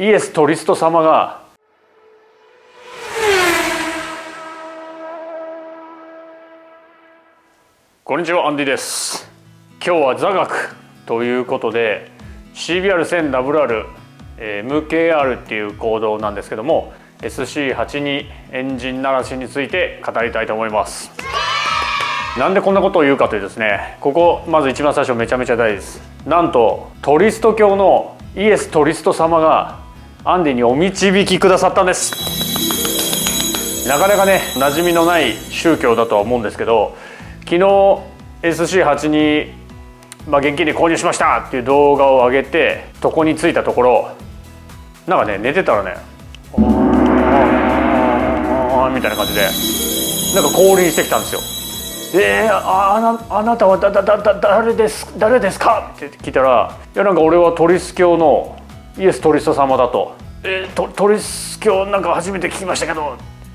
イエス・トリスト様がこんにちは、アンディです。今日は座学ということで CBR1000WR、MKR っていうコードなんですけども SC82 エンジン鳴らしについて語りたいと思います。なんでこんなことを言うかというとですね、ここまず一番最初めちゃめちゃ大事です。なんとトリスト教のイエス・トリスト様がアンディにお導きくださったんです。なかなかね馴染みのない宗教だとは思うんですけど、昨日 SC82、現金で購入しましたっていう動画を上げて床に着いたところ、なんかね寝てたらねみたいな感じでなんか降臨してきたんですよ。あなたは誰ですかって聞いたら、いやなんか俺はトリス教のイエス・トリスト様だと。トリス教なんか初めて聞きましたけどって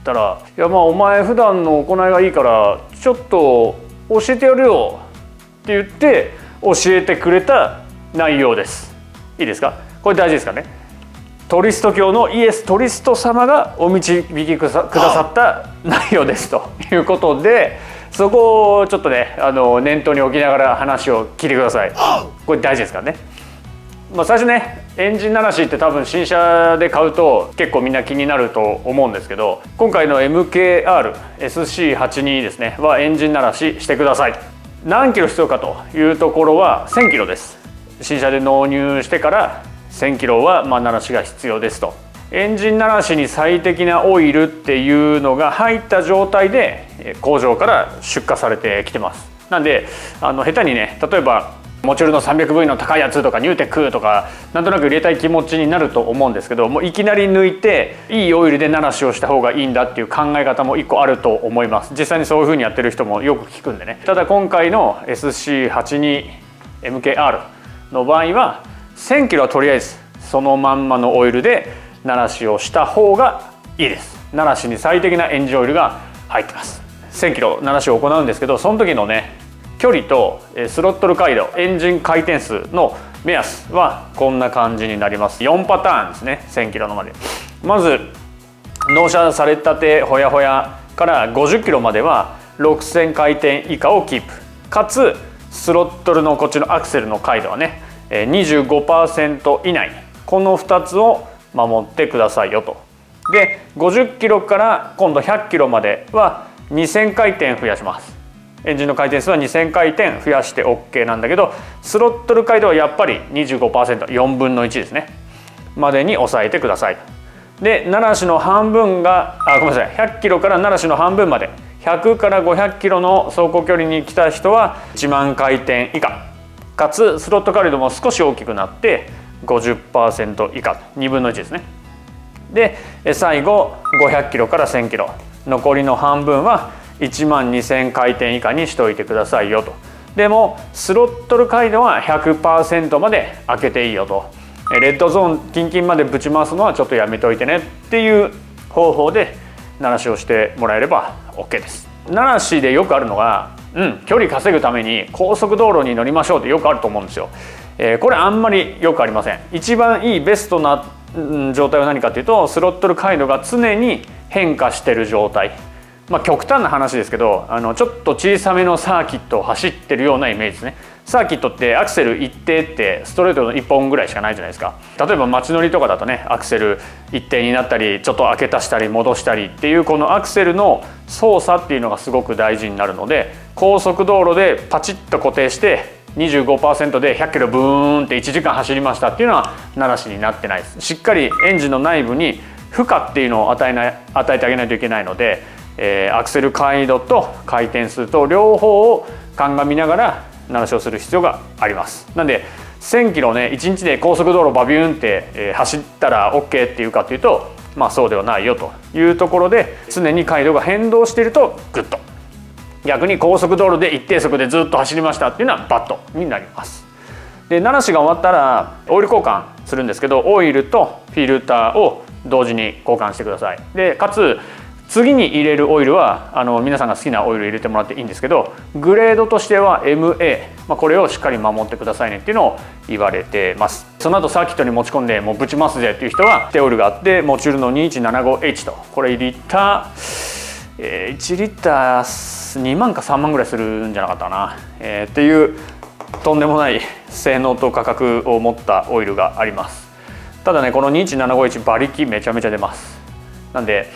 言ったら、いやお前普段の行いがいいからちょっと教えてやるよって言って教えてくれた内容です。いいですか、これ大事ですからね。トリスト教のイエス・トリスト様がお導きくださった内容ですということで、そこをちょっとね念頭に置きながら話を聞いてください。これ大事ですからね。最初ねエンジン鳴らしって多分新車で買うと結構みんな気になると思うんですけど、今回の MKR SC82 ですねはエンジン鳴らししてください。何キロ必要かというところは1000キロです。新車で納入してから1000キロは鳴らしが必要ですと。エンジン鳴らしに最適なオイルっていうのが入った状態で工場から出荷されてきてます。なんで下手にね、例えばモチュールの 300V の高いやつとかニューテックとかなんとなく入れたい気持ちになると思うんですけど、もういきなり抜いていいオイルで鳴らしをした方がいいんだっていう考え方も一個あると思います。実際にそういう風にやってる人もよく聞くんでね。ただ今回の SC82MKR の場合は1000キロはとりあえずそのまんまのオイルで鳴らしをした方がいいです。鳴らしに最適なエンジンオイルが入ってます。1000キロ鳴らしを行うんですけど、その時のね距離とスロットル回路、エンジン回転数の目安はこんな感じになります。4パターンですね、1000キロのまで。まず納車されたてほやほやから50キロまでは6000回転以下をキープ、かつスロットルのこっちのアクセルの回路はね 25% 以内、この2つを守ってくださいよと。で50キロから今度100キロまでは2000回転増やします。エンジンの回転数は2000回転増やして OK なんだけど、スロットル回路はやっぱり 25%、4分の1ですねまでに抑えてください。で鳴らしの半分がごめんなさい、100キロから鳴らしの半分まで、100から500キロの走行距離に来た人は1万回転以下、かつスロット回路も少し大きくなって 50% 以下、2分の1ですね。で最後500キロから1000キロ、残りの半分は1万2000回転以下にしといてくださいよと。でもスロットル回路は 100% まで開けていいよと。レッドゾーンキンキンまでぶち回すのはちょっとやめといてねっていう方法で鳴らしをしてもらえれば OK です。鳴らしでよくあるのが、距離稼ぐために高速道路に乗りましょうってよくあると思うんですよ。これあんまりよくありません。一番いいベストな状態は何かというと、スロットル回路が常に変化してる状態。極端な話ですけど、ちょっと小さめのサーキットを走ってるようなイメージですね。サーキットってアクセル一定ってストレートの1本ぐらいしかないじゃないですか。例えば街乗りとかだとね、アクセル一定になったりちょっと開け足したり戻したりっていうこのアクセルの操作っていうのがすごく大事になるので、高速道路でパチッと固定して25% で100キロブーンって1時間走りましたっていうのは鳴らしになってないです。しっかりエンジンの内部に負荷っていうのを与えてあげないといけないので、アクセル回路と回転数と両方を鑑みながら鳴らしをする必要があります。なんで1000キロね1日で高速道路バビューンって、走ったら OK っていうかというと、そうではないよというところで、常に回路が変動しているとグッド、逆に高速道路で一定速でずっと走りましたっていうのはバッドになります。で鳴らしが終わったらオイル交換するんですけど、オイルとフィルターを同時に交換してください。でかつ次に入れるオイルは皆さんが好きなオイル入れてもらっていいんですけど、グレードとしては MA、これをしっかり守ってくださいねっていうのを言われてます。その後サーキットに持ち込んでもうぶちますぜっていう人はテオイルがあって、モチュールの 2175H と、これリッター、1リッター2万か3万ぐらいするんじゃなかったかな、っていうとんでもない性能と価格を持ったオイルがあります。ただね、この 2175H 馬力めちゃめちゃ出ます。なんで、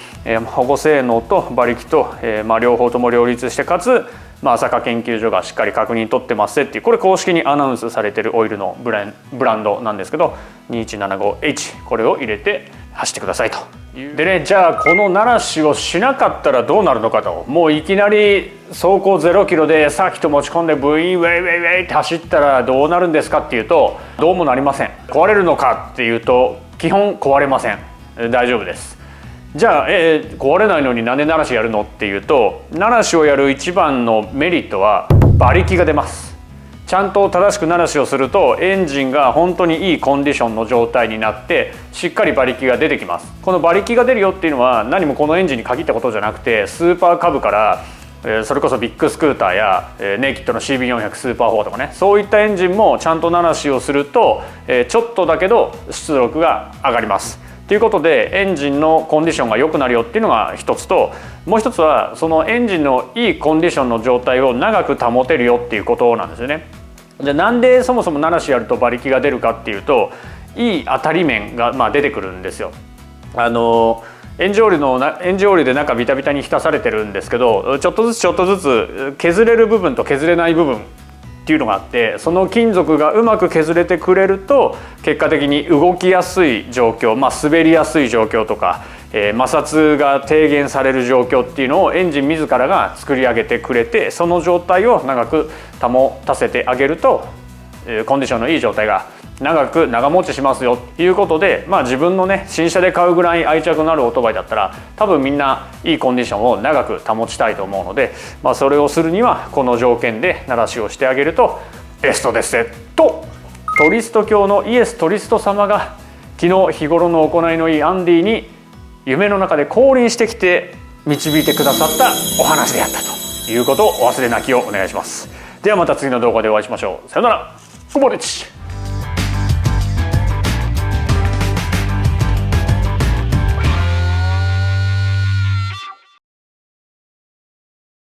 保護性能と馬力と、両方とも両立して、かつ、朝霞研究所がしっかり確認取ってますっていう、これ公式にアナウンスされてるオイルのブランドなんですけど、 2175H これを入れて走ってくださいと。でね、じゃあこの鳴らしをしなかったらどうなるのかと。もういきなり走行0キロでサーキット持ち込んでブイーンウェイウェイウェイって走ったらどうなるんですかっていうと、どうもなりません。壊れるのかっていうと、基本壊れません。大丈夫です。じゃあ、壊れないのになんで鳴らしやるのっていうと、鳴らしをやる一番のメリットは馬力が出ます。ちゃんと正しく鳴らしをするとエンジンが本当にいいコンディションの状態になってしっかり馬力が出てきます。この馬力が出るよっていうのは何もこのエンジンに限ったことじゃなくて、スーパーカブからそれこそビッグスクーターやネイキッドの CB400 スーパー4とかね、そういったエンジンもちゃんと鳴らしをするとちょっとだけど出力が上がります。ということでエンジンのコンディションが良くなるよっていうのが一つと、もう一つはそのエンジンのいいコンディションの状態を長く保てるよっていうことなんですよね。じゃあなんでそもそも鳴らしやると馬力が出るかっていうと、いい当たり面が出てくるんですよ。エンジンオイルで中ビタビタに浸されてるんですけど、ちょっとずつ削れる部分と削れない部分っていうのがあって、その金属がうまく削れてくれると結果的に動きやすい状況、滑りやすい状況とか、摩擦が低減される状況っていうのをエンジン自らが作り上げてくれて、その状態を長く保たせてあげるとコンディションのいい状態が長持ちしますよということで、自分のね新車で買うぐらい愛着のあるオートバイだったら多分みんないいコンディションを長く保ちたいと思うので、それをするにはこの条件で鳴らしをしてあげるとベストですと。トリスト教のイエス・トリスト様が昨日日頃の行いのいいアンディに夢の中で降臨してきて導いてくださったお話であったということをお忘れなきをお願いします。ではまた次の動画でお会いしましょう。さよなら。ゴボレッチ。